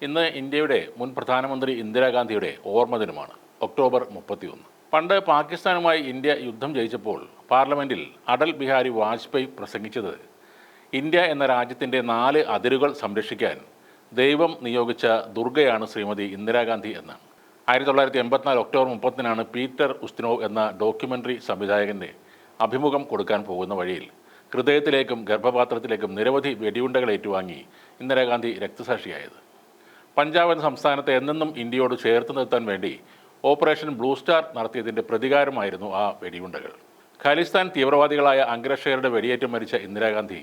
ഇന്ന് ഇന്ത്യയുടെ മുൻ പ്രധാനമന്ത്രി ഇന്ദിരാഗാന്ധിയുടെ ഓർമ്മദിനമാണ്. ഒക്ടോബർ 31. പണ്ട് പാകിസ്ഥാനുമായി ഇന്ത്യ യുദ്ധം ജയിച്ചപ്പോൾ പാർലമെൻറ്റിൽ അടൽ ബിഹാരി വാജ്പേയി പ്രസംഗിച്ചത് ഇന്ത്യ എന്ന രാജ്യത്തിൻ്റെ 4 അതിരുകൾ സംരക്ഷിക്കാൻ ദൈവം നിയോഗിച്ച ദുർഗയാണ് ശ്രീമതി ഇന്ദിരാഗാന്ധി എന്നാണ്. 1984 ഒക്ടോബർ 30 പീറ്റർ ഉസ്തിനോവ് എന്ന ഡോക്യുമെൻ്ററി സംവിധായകൻ്റെ അഭിമുഖം കൊടുക്കാൻ പോകുന്ന വഴിയിൽ ഹൃദയത്തിലേക്കും ഗർഭപാത്രത്തിലേക്കും നിരവധി വെടിയുണ്ടകൾ ഏറ്റുവാങ്ങി ഇന്ദിരാഗാന്ധി രക്തസാക്ഷിയായത്. പഞ്ചാബ് എന്ന സംസ്ഥാനത്തെ എന്നെന്നും ഇന്ത്യയോട് ചേർത്ത് നിർത്താൻ വേണ്ടി ഓപ്പറേഷൻ ബ്ലൂ സ്റ്റാർ നടത്തിയതിൻ്റെ പ്രതികാരമായിരുന്നു ആ വെടിയുണ്ടകൾ. ഖാലിസ്ഥാൻ തീവ്രവാദികളായ അംഗരക്ഷകരുടെ വെടിയേറ്റ് മരിച്ച ഇന്ദിരാഗാന്ധി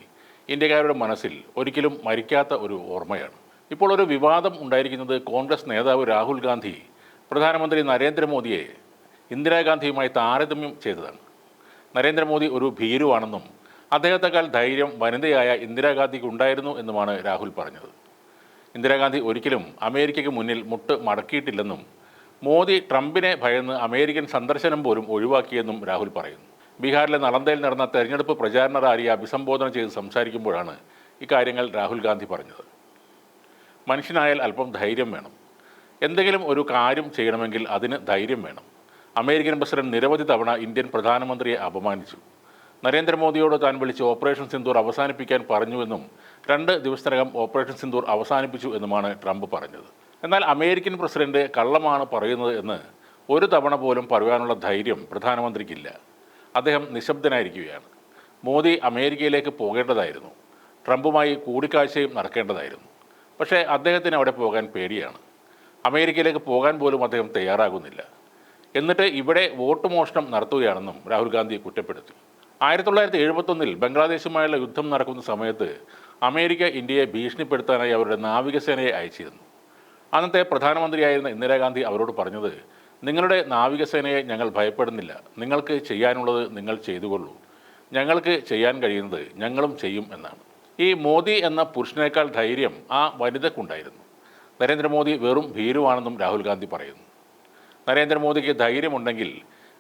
ഇന്ത്യക്കാരുടെ മനസ്സിൽ ഒരിക്കലും മരിക്കാത്ത ഒരു ഓർമ്മയാണ്. ഇപ്പോൾ ഒരു വിവാദം ഉണ്ടായിരിക്കുന്നത് കോൺഗ്രസ് നേതാവ് രാഹുൽ ഗാന്ധി പ്രധാനമന്ത്രി നരേന്ദ്രമോദിയെ ഇന്ദിരാഗാന്ധിയുമായി താരതമ്യം ചെയ്തതാണ്. നരേന്ദ്രമോദി ഒരു ഭീരുവാണെന്നും അദ്ദേഹത്തെക്കാൾ ധൈര്യം വനിതയായ ഇന്ദിരാഗാന്ധിക്ക് ഉണ്ടായിരുന്നു എന്നുമാണ് രാഹുൽ പറഞ്ഞത്. ഇന്ദിരാഗാന്ധി ഒരിക്കലും അമേരിക്കയ്ക്ക് മുന്നിൽ മുട്ട് മടക്കിയിട്ടില്ലെന്നും മോദി ട്രംപിനെ ഭയന്ന് അമേരിക്കൻ സന്ദർശനം പോലും ഒഴിവാക്കിയെന്നും രാഹുൽ പറയുന്നു. ബീഹാറിലെ നളന്ദയിൽ നടന്ന തെരഞ്ഞെടുപ്പ് പ്രചാരണ റാലിയെ അഭിസംബോധന ചെയ്ത് സംസാരിക്കുമ്പോഴാണ് ഇക്കാര്യങ്ങൾ രാഹുൽ ഗാന്ധി പറഞ്ഞത്. മനുഷ്യനായാൽ അല്പം ധൈര്യം വേണം. എന്തെങ്കിലും ഒരു കാര്യം ചെയ്യണമെങ്കിൽ അതിന് ധൈര്യം വേണം. അമേരിക്കൻ പ്രസിഡന്റ് നിരവധി തവണ ഇന്ത്യൻ പ്രധാനമന്ത്രിയെ അപമാനിച്ചു. നരേന്ദ്രമോദിയോട് താൻ വിളിച്ച് ഓപ്പറേഷൻ സിന്ദൂർ അവസാനിപ്പിക്കാൻ പറഞ്ഞുവെന്നും 2 ദിവസത്തിനകം ഓപ്പറേഷൻ സിന്ദൂർ അവസാനിപ്പിച്ചു എന്നുമാണ് ട്രംപ് പറഞ്ഞത്. എന്നാൽ അമേരിക്കൻ പ്രസിഡന്റ് കള്ളമാണ് പറയുന്നത് എന്ന് ഒരു തവണ പോലും പറയാനുള്ള ധൈര്യം പ്രധാനമന്ത്രിക്കില്ല. അദ്ദേഹം നിശബ്ദനായിരിക്കുകയാണ്. മോദി അമേരിക്കയിലേക്ക് പോകേണ്ടതായിരുന്നു. ട്രംപുമായി കൂടിക്കാഴ്ചയും നടക്കേണ്ടതായിരുന്നു. പക്ഷേ അദ്ദേഹത്തിന് അവിടെ പോകാൻ പേടിയാണ്. അമേരിക്കയിലേക്ക് പോകാൻ പോലും അദ്ദേഹം തയ്യാറാകുന്നില്ല. എന്നിട്ട് ഇവിടെ വോട്ട് മോഷണം നടത്തുകയാണെന്നും രാഹുൽ ഗാന്ധി കുറ്റപ്പെടുത്തി. 1971 ബംഗ്ലാദേശുമായുള്ള യുദ്ധം നടക്കുന്ന സമയത്ത് അമേരിക്ക ഇന്ത്യയെ ഭീഷണിപ്പെടുത്താനായി അവരുടെ നാവികസേനയെ അയച്ചിരുന്നു. അന്നത്തെ പ്രധാനമന്ത്രിയായിരുന്ന ഇന്ദിരാഗാന്ധി അവരോട് പറഞ്ഞത്, നിങ്ങളുടെ നാവികസേനയെ ഞങ്ങൾ ഭയപ്പെടുന്നില്ല, നിങ്ങൾക്ക് ചെയ്യാനുള്ളത് നിങ്ങൾ ചെയ്തുകൊള്ളൂ, ഞങ്ങൾക്ക് ചെയ്യാൻ കഴിയുന്നത് ഞങ്ങളും ചെയ്യും എന്നാണ്. ഈ മോദി എന്ന പുരുഷനേക്കാൾ ധൈര്യം ആ വനിതയ്ക്കുണ്ടായിരുന്നു. നരേന്ദ്രമോദി വെറും ഭീരുവാണെന്നും രാഹുൽ ഗാന്ധി പറയുന്നു. നരേന്ദ്രമോദിക്ക് ധൈര്യമുണ്ടെങ്കിൽ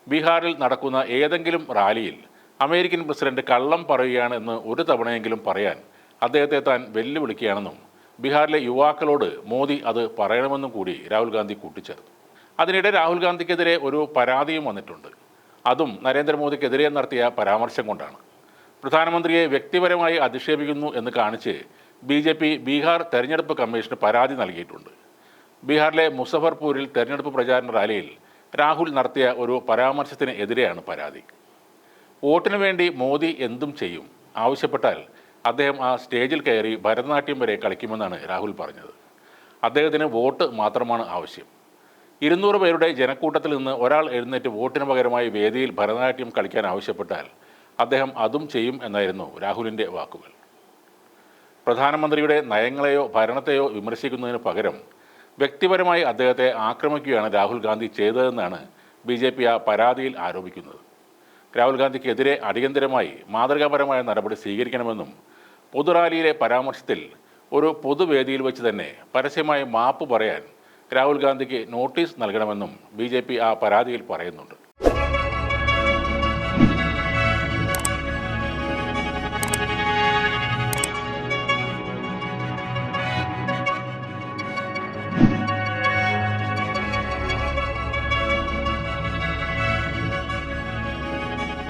ബീഹാറിൽ നടക്കുന്ന ഏതെങ്കിലും റാലിയിൽ അമേരിക്കൻ പ്രസിഡന്റ് കള്ളം പറയുകയാണ് എന്ന് ഒരു തവണയെങ്കിലും പറയാൻ അദ്ദേഹത്തെ താൻ വെല്ലുവിളിക്കുകയാണെന്നും ബീഹാറിലെ യുവാക്കളോട് മോദി അത് പറയണമെന്നും കൂടി രാഹുൽ ഗാന്ധി കൂട്ടിച്ചേർത്തു. അതിനിടെ രാഹുൽ ഗാന്ധിക്കെതിരെ ഒരു പരാതിയും വന്നിട്ടുണ്ട്. അതും നരേന്ദ്രമോദിക്കെതിരെ നടത്തിയ പരാമർശം കൊണ്ടാണ്. പ്രധാനമന്ത്രിയെ വ്യക്തിപരമായി അധിക്ഷേപിക്കുന്നു എന്ന് കാണിച്ച് BJP ബീഹാർ തെരഞ്ഞെടുപ്പ് കമ്മീഷന് പരാതി നൽകിയിട്ടുണ്ട്. ബീഹാറിലെ മുസഫർപൂരിൽ തെരഞ്ഞെടുപ്പ് പ്രചാരണ റാലിയിൽ രാഹുൽ നടത്തിയ ഒരു പരാമർശത്തിന് എതിരെയാണ് പരാതി. വോട്ടിനു വേണ്ടി മോദി എന്തും ചെയ്യും, ആവശ്യപ്പെട്ടാൽ അദ്ദേഹം ആ സ്റ്റേജിൽ കയറി ഭരതനാട്യം വരെ കളിക്കുമെന്നാണ് രാഹുൽ പറഞ്ഞത്. അദ്ദേഹത്തിന് വോട്ട് മാത്രമാണ് ആവശ്യം. 200 പേരുടെ ജനക്കൂട്ടത്തിൽ നിന്ന് ഒരാൾ എഴുന്നേറ്റ് വോട്ടിന് പകരമായി വേദിയിൽ ഭരതനാട്യം കളിക്കാൻ ആവശ്യപ്പെട്ടാൽ അദ്ദേഹം അതും ചെയ്യും എന്നായിരുന്നു രാഹുലിൻ്റെ വാക്കുകൾ. പ്രധാനമന്ത്രിയുടെ നയങ്ങളെയോ ഭരണത്തെയോ വിമർശിക്കുന്നതിന് പകരം വ്യക്തിപരമായി അദ്ദേഹത്തെ ആക്രമിക്കുകയാണ് രാഹുൽ ഗാന്ധി ചെയ്തതെന്നാണ് BJP ആ പരാതിയിൽ ആരോപിക്കുന്നത്. രാഹുൽ ഗാന്ധിക്കെതിരെ അടിയന്തരമായി മാതൃകാപരമായ നടപടി സ്വീകരിക്കണമെന്നും പൊതുറാലിയിലെ പരാമർശത്തിൽ ഒരു പൊതുവേദിയിൽ വെച്ച് തന്നെ പരസ്യമായി മാപ്പ് പറയാൻ രാഹുൽ ഗാന്ധിക്ക് നോട്ടീസ് നൽകണമെന്നും BJP ആ പരാതിയിൽ പറയുന്നുണ്ട്.